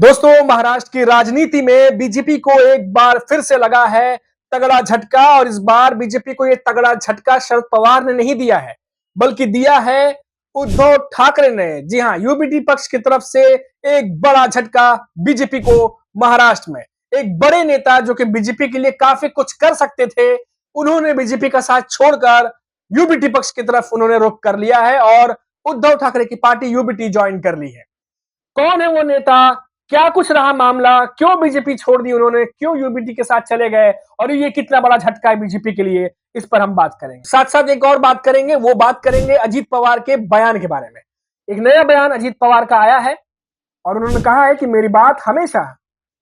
दोस्तों, महाराष्ट्र की राजनीति में बीजेपी को एक बार फिर से लगा है तगड़ा झटका। और इस बार बीजेपी को यह तगड़ा झटका शरद पवार ने नहीं दिया है, बल्कि दिया है उद्धव ठाकरे ने। जी हां, यूबीटी पक्ष की तरफ से एक बड़ा झटका बीजेपी को। महाराष्ट्र में एक बड़े नेता जो कि बीजेपी के लिए काफी कुछ कर सकते थे, उन्होंने बीजेपी का साथ छोड़कर यूबीटी पक्ष की तरफ उन्होंने रुख कर लिया है और उद्धव ठाकरे की पार्टी यूबीटी ज्वाइन कर ली है। कौन है वो नेता, क्या कुछ रहा मामला, क्यों बीजेपी छोड़ दी उन्होंने, क्यों यूबीटी के साथ चले गए और ये कितना बड़ा झटका है बीजेपी के लिए, इस पर हम बात करेंगे। साथ साथ एक और बात करेंगे, वो बात करेंगे अजीत पवार के बयान के बारे में। एक नया बयान अजीत पवार का आया है और उन्होंने कहा है कि मेरी बात हमेशा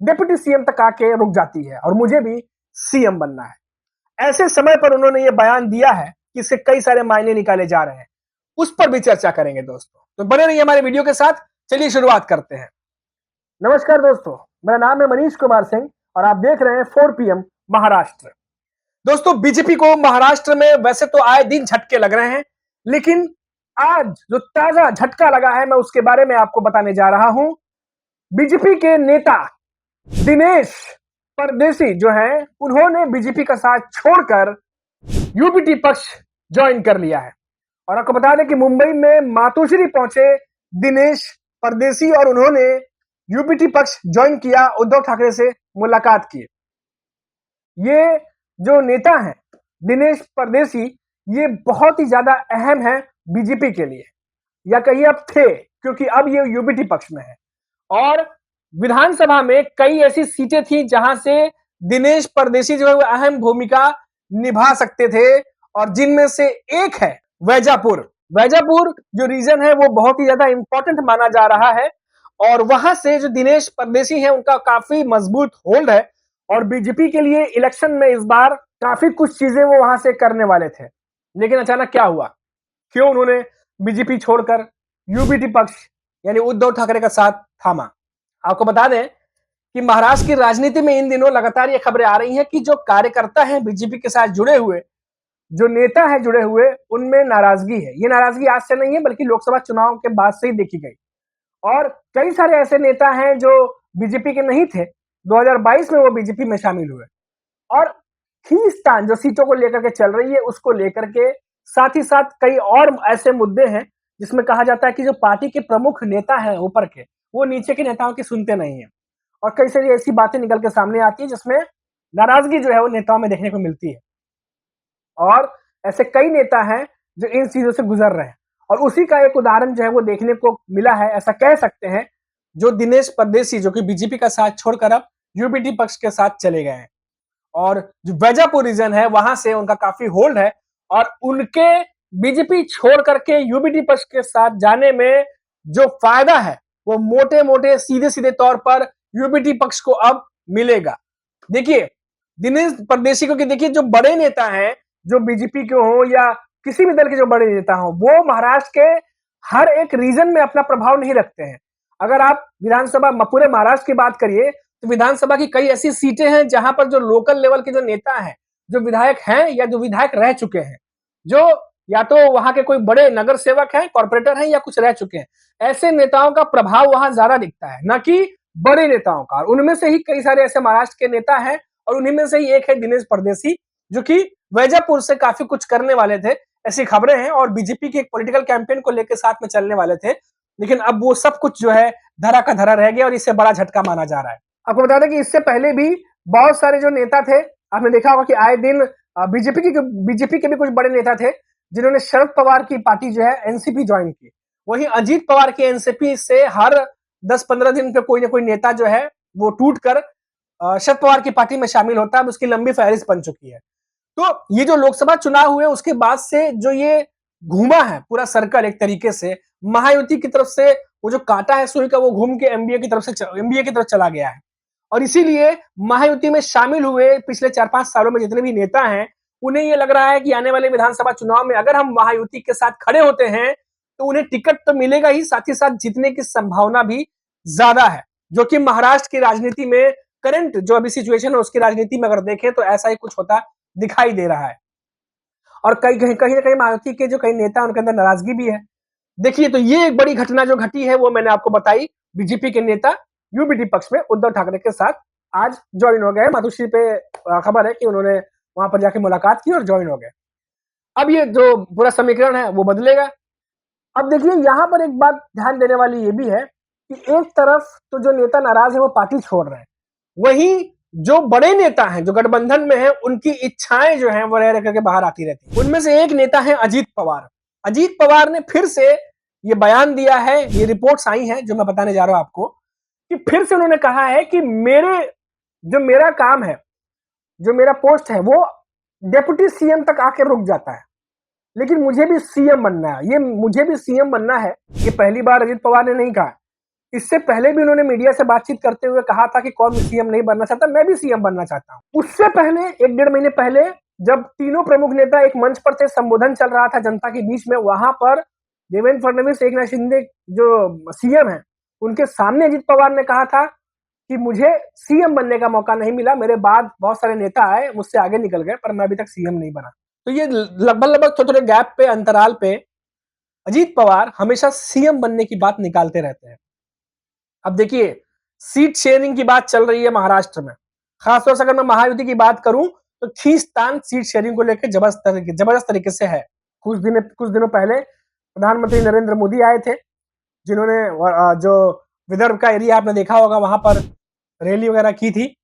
डिप्टी सीएम तक आके रुक जाती है और मुझे भी सीएम बनना है। ऐसे समय पर उन्होंने ये बयान दिया है कि इससे कई सारे मायने निकाले जा रहे हैं, उस पर भी चर्चा करेंगे दोस्तों। तो बने रहिए हमारे वीडियो के साथ। चलिए शुरुआत करते हैं। नमस्कार दोस्तों, मेरा नाम है मनीष कुमार सिंह और आप देख रहे हैं 4 PM महाराष्ट्र। दोस्तों, बीजेपी को महाराष्ट्र में वैसे तो आए दिन झटके लग रहे हैं, लेकिन आज जो ताजा झटका लगा है मैं उसके बारे में आपको बताने जा रहा हूं। बीजेपी के नेता दिनेश परदेसी जो हैं, उन्होंने बीजेपी का साथ छोड़कर यूबीटी पक्ष ज्वाइन कर लिया है। और आपको बता दें कि मुंबई में मातोश्री पहुंचे दिनेश परदेसी और उन्होंने यूबीटी पक्ष ज्वाइन किया, उद्धव ठाकरे से मुलाकात की। ये जो नेता हैं दिनेश परदेसी, ये बहुत ही ज्यादा अहम है बीजेपी के लिए, या कहिए अब थे, क्योंकि अब ये यूबीटी पक्ष में है। और विधानसभा में कई ऐसी सीटें थी जहां से दिनेश परदेसी जो है वो अहम भूमिका निभा सकते थे, और जिनमें से एक है वैजापुर। वैजापुर जो रीजन है वो बहुत ही ज्यादा इंपॉर्टेंट माना जा रहा है और वहां से जो दिनेश परदेसी हैं उनका काफी मजबूत होल्ड है और बीजेपी के लिए इलेक्शन में इस बार काफी कुछ चीजें वो वहां से करने वाले थे। लेकिन अचानक क्या हुआ, क्यों उन्होंने बीजेपी छोड़कर यूबीटी पक्ष यानी उद्धव ठाकरे का साथ थामा? आपको बता दें कि महाराष्ट्र की राजनीति में इन दिनों लगातार ये खबरें आ रही हैं कि जो कार्यकर्ता हैं बीजेपी के साथ जुड़े हुए, जो नेता है जुड़े हुए, उनमें नाराजगी है। ये नाराजगी आज से नहीं है, बल्कि लोकसभा चुनाव के बाद से ही देखी गई। और कई सारे ऐसे नेता हैं जो बीजेपी के नहीं थे, 2022 में वो बीजेपी में शामिल हुए। और खींचतान जो सीटों को लेकर के चल रही है, उसको लेकर के साथ ही साथ कई और ऐसे मुद्दे हैं जिसमें कहा जाता है कि जो पार्टी के प्रमुख नेता हैं ऊपर के, वो नीचे के नेताओं की सुनते नहीं है। और कई सारी ऐसी बातें निकल के सामने आती है जिसमें नाराजगी जो है वो नेताओं में देखने को मिलती है। और ऐसे कई नेता हैं जो इन चीजों से गुजर रहे हैं, और उसी का एक उदाहरण जो है वो देखने को मिला है, ऐसा कह सकते हैं, जो दिनेश परदेसी जो कि बीजेपी का साथ छोड़कर अब यूबीटी पक्ष के साथ चले गए हैं। और जो वैजापुर रीजन है वहां से उनका काफी होल्ड है और उनके बीजेपी छोड़ करके यूबीटी पक्ष के साथ जाने में जो फायदा है वो मोटे मोटे सीधे सीधे तौर पर यूबीटी पक्ष को अब मिलेगा। देखिए, दिनेश परदेसी को कि देखिए, जो बड़े नेता हैं, जो बीजेपी के हो या किसी भी दल के जो बड़े नेता हो, वो महाराष्ट्र के हर एक रीजन में अपना प्रभाव नहीं रखते हैं। अगर आप विधानसभा पूरे महाराष्ट्र की बात करिए तो विधानसभा की कई ऐसी सीटें हैं जहां पर जो लोकल लेवल के जो नेता हैं, जो विधायक हैं या जो विधायक रह चुके हैं, जो या तो वहां के कोई बड़े नगर सेवक हैं, कॉर्पोरेटर हैं, या कुछ रह चुके हैं, ऐसे नेताओं का प्रभाव वहां ज्यादा दिखता है, न कि बड़े नेताओं का। और उनमें से ही कई सारे ऐसे महाराष्ट्र के नेता हैं और उन्हीं में से ही एक है दिनेश परदेसी, जो कि वैजापुर से काफी कुछ करने वाले थे, ऐसी खबरें हैं, और बीजेपी के एक पॉलिटिकल कैंपेन को लेकर साथ में चलने वाले थे। लेकिन अब वो सब कुछ जो है धरा का धरा रह गया और इससे बड़ा झटका माना जा रहा है। आपको बता दें कि इससे पहले भी बहुत सारे जो नेता थे, आपने देखा होगा कि आए दिन बीजेपी के भी कुछ बड़े नेता थे जिन्होंने शरद पवार की पार्टी जो है एनसीपी ज्वाइन की। वहीं अजीत पवार की एनसीपी से हर 10-15 दिन पे कोई ना कोई नेता जो है वो टूट कर शरद पवार की पार्टी में शामिल होता है। उसकी लंबी फहरिस्त बन चुकी है। तो ये जो लोकसभा चुनाव हुए उसके बाद से जो ये घूमा है पूरा सर्कल, एक तरीके से महायुति की तरफ से वो जो कांटा है सुई का, वो घूम के एमबीए की तरफ चला गया है। और इसीलिए महायुति में शामिल हुए पिछले 4-5 सालों में जितने भी नेता हैं, उन्हें ये लग रहा है कि आने वाले विधानसभा चुनाव में अगर हम महायुति के साथ खड़े होते हैं तो उन्हें टिकट तो मिलेगा ही, साथ जीतने की संभावना भी ज्यादा है। जो कि महाराष्ट्र की राजनीति में करंट जो अभी सिचुएशन है उसकी राजनीति में अगर देखें तो ऐसा ही कुछ होता दिखाई दे रहा है। और कहीं ना कहीं महायुति के जो कई नेता उनके अंदर नाराजगी भी है। देखिए, तो ये एक बड़ी घटना जो घटी है वो मैंने आपको बताई। बीजेपी के नेता यूबीटी पक्ष में उद्धव ठाकरे के साथ आज ज्वाइन हो गए। मातोश्री पे खबर है कि उन्होंने वहां पर जाके मुलाकात की और ज्वाइन हो गए। अब ये जो पूरा समीकरण है वो बदलेगा। अब देखिए यहाँ पर एक बात ध्यान देने वाली ये भी है कि एक तरफ तो जो नेता नाराज है वो पार्टी छोड़ रहे हैं, वहीं जो बड़े नेता हैं जो गठबंधन में हैं उनकी इच्छाएं जो हैं वो रह करके बाहर आती रहती हैं। उनमें से एक नेता है अजीत पवार। अजीत पवार ने फिर से ये बयान दिया है, ये रिपोर्ट्स आई हैं जो मैं बताने जा रहा हूं आपको, कि फिर से उन्होंने कहा है कि मेरा काम है, जो मेरा पोस्ट है वो डेप्यूटी सीएम तक आके रुक जाता है, लेकिन मुझे भी सीएम बनना है। ये मुझे भी सीएम बनना है, ये पहली बार अजीत पवार ने नहीं कहा। इससे पहले भी उन्होंने मीडिया से बातचीत करते हुए कहा था कि कौन सीएम नहीं बनना चाहता, मैं भी सीएम बनना चाहता हूं। उससे पहले 1-1.5 महीने पहले जब तीनों प्रमुख नेता एक मंच पर थे, संबोधन चल रहा था जनता के बीच में, वहां पर देवेंद्र फडणवीस, एकनाथ शिंदे जो सीएम है, उनके सामने अजीत पवार ने कहा था कि मुझे सीएम बनने का मौका नहीं मिला, मेरे बाद बहुत सारे नेता आए, मुझसे आगे निकल गए, पर मैं अभी तक सीएम नहीं बना। तो ये लगभग थोड़े गैप पे, अंतराल पे अजीत पवार हमेशा सीएम बनने की बात निकालते रहते हैं। अब देखिए, सीट शेयरिंग की बात चल रही है महाराष्ट्र में। खासतौर से अगर मैं महायुति की बात करूं तो खींचतान सीट शेयरिंग को लेकर जबरदस्त तरीके से है। कुछ दिनों पहले प्रधानमंत्री नरेंद्र मोदी आए थे, जिन्होंने जो विदर्भ का एरिया आपने देखा होगा, वहां पर रैली वगैरह की थी।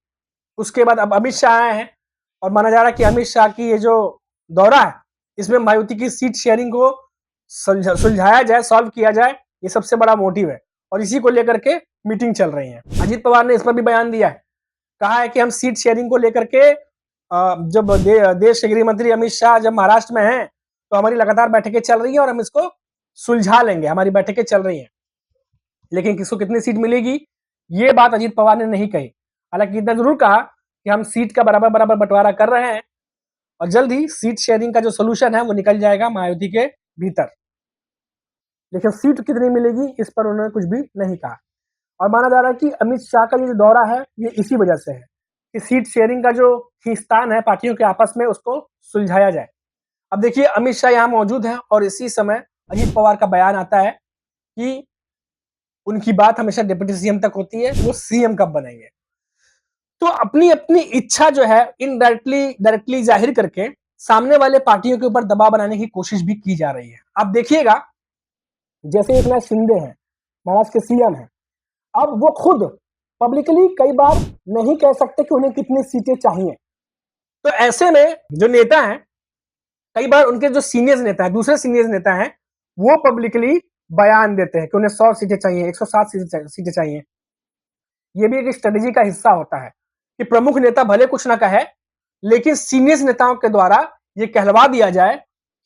उसके बाद अब अमित शाह आए हैं और माना जा रहा है कि अमित शाह की ये जो दौरा है, इसमें मायावती की सीट शेयरिंग को सुलझाया जाए, सॉल्व किया जाए, ये सबसे बड़ा मोटिव है और इसी को लेकर के मीटिंग चल रही है। अजीत पवार ने इस पर भी बयान दिया है, कहा है कि हम सीट शेयरिंग को लेकर के जब देश के गृह मंत्री अमित शाह जब महाराष्ट्र में हैं तो हमारी लगातार बैठकें चल रही हैं और हम इसको सुलझा लेंगे, हमारी बैठकें चल रही हैं। लेकिन किसको कितनी सीट मिलेगी ये बात अजीत पवार ने नहीं कही। हालांकि इतना जरूर कहा कि हम सीट का बराबर बंटवारा कर रहे हैं और जल्द ही सीट शेयरिंग का जो सोल्यूशन है वो निकल जाएगा मायावती के भीतर। लेकिन सीट कितनी मिलेगी इस पर उन्होंने कुछ भी नहीं कहा और माना जा रहा है कि अमित शाह का ये जो दौरा है ये इसी वजह से है कि सीट शेयरिंग का जो खींचतान है पार्टियों के आपस में उसको सुलझाया जाए। अब देखिए, अमित शाह यहाँ मौजूद है और इसी समय अजीत पवार का बयान आता है कि उनकी बात हमेशा डिप्टी सीएम तक होती है, वो सीएम कब बनेंगे। तो अपनी अपनी इच्छा जो है डायरेक्टली जाहिर करके सामने वाले पार्टियों के ऊपर दबाव बनाने की कोशिश भी की जा रही है। अब देखिएगा, जैसे एकनाथ शिंदे हैं, महाराष्ट्र के सीएम हैं, अब वो खुद पब्लिकली कई बार नहीं कह सकते कि उन्हें कितनी सीटें चाहिए। तो ऐसे में जो नेता हैं, कई बार उनके जो सीनियर नेता हैं, दूसरे सीनियर नेता हैं, वो पब्लिकली बयान देते हैं कि उन्हें 100 सीटें चाहिए, 107 सीटें चाहिए। ये भी एक स्ट्रेटेजी का हिस्सा होता है कि प्रमुख नेता भले कुछ ना कहे, लेकिन सीनियर नेताओं के द्वारा ये कहलवा दिया जाए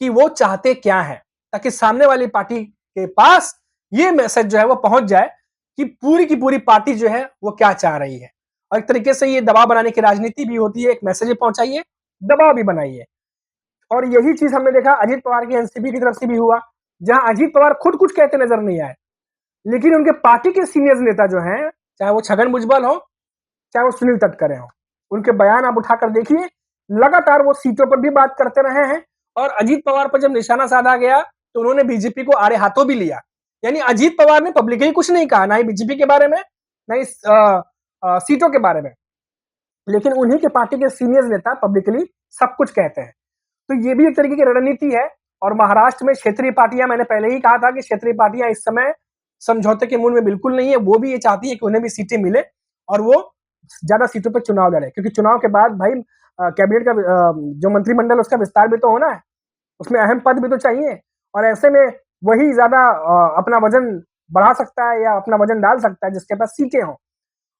कि वो चाहते क्या है, ताकि सामने वाली पार्टी के पास ये मैसेज जो है वो पहुंच जाए कि पूरी की पूरी पार्टी जो है वो क्या चाह रही है। और एक तरीके से ये दबाव बनाने की राजनीति भी होती है, एक मैसेज भी पहुंचाइए, दबाव भी बनाइए। और यही चीज हमने देखा अजीत पवार की एनसीपी की तरफ से भी हुआ, जहां अजीत पवार खुद कुछ कहते नजर नहीं आए, लेकिन उनके पार्टी के सीनियर नेता जो हैं, चाहे वो छगन भुजबल हो, चाहे वो सुनील तटकरे हो, उनके बयान आप उठाकर देखिए, लगातार वो सीटों पर भी बात करते रहे हैं। और अजीत पवार पर जब निशाना साधा गया तो उन्होंने बीजेपी को आड़े हाथों भी लिया। यानी अजीत पवार ने पब्लिकली कुछ नहीं कहा, ना ही बीजेपी के बारे में, ना ही सीटों के बारे में, लेकिन उन्हीं के पार्टी के सीनियर नेता पब्लिकली सब कुछ कहते हैं। तो ये भी एक तरीके की रणनीति है। और महाराष्ट्र में क्षेत्रीय पार्टियां, मैंने पहले ही कहा था कि क्षेत्रीय पार्टियां इस समय समझौते के मूड में बिल्कुल नहीं है। वो भी ये चाहती है कि उन्हें भी सीटें मिले और वो ज्यादा सीटों पर चुनाव लड़े, क्योंकि चुनाव के बाद भाई कैबिनेट का जो मंत्रिमंडल उसका विस्तार भी तो होना है, उसमें अहम पद भी तो चाहिए। और ऐसे में वही ज्यादा अपना वजन बढ़ा सकता है या अपना वजन डाल सकता है जिसके पास सीटें हों।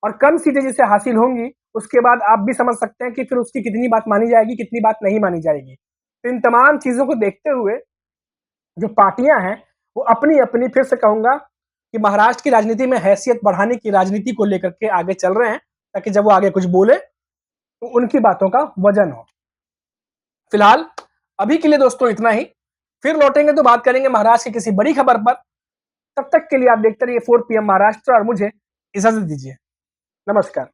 और कम सीटें जिसे हासिल होंगी उसके बाद आप भी समझ सकते हैं कि फिर उसकी कितनी बात मानी जाएगी, कितनी बात नहीं मानी जाएगी। तो इन तमाम चीजों को देखते हुए जो पार्टियां हैं वो अपनी अपनी, फिर से कहूंगा कि महाराष्ट्र की राजनीति में हैसियत बढ़ाने की राजनीति को लेकर के आगे चल रहे हैं, ताकि जब वो आगे कुछ बोले तो उनकी बातों का वजन हो। फिलहाल अभी के लिए दोस्तों इतना ही, फिर लौटेंगे तो बात करेंगे महाराष्ट्र की किसी बड़ी खबर पर। तब तक के लिए आप देखते रहिए 4 PM महाराष्ट्र और मुझे इजाजत दीजिए। नमस्कार।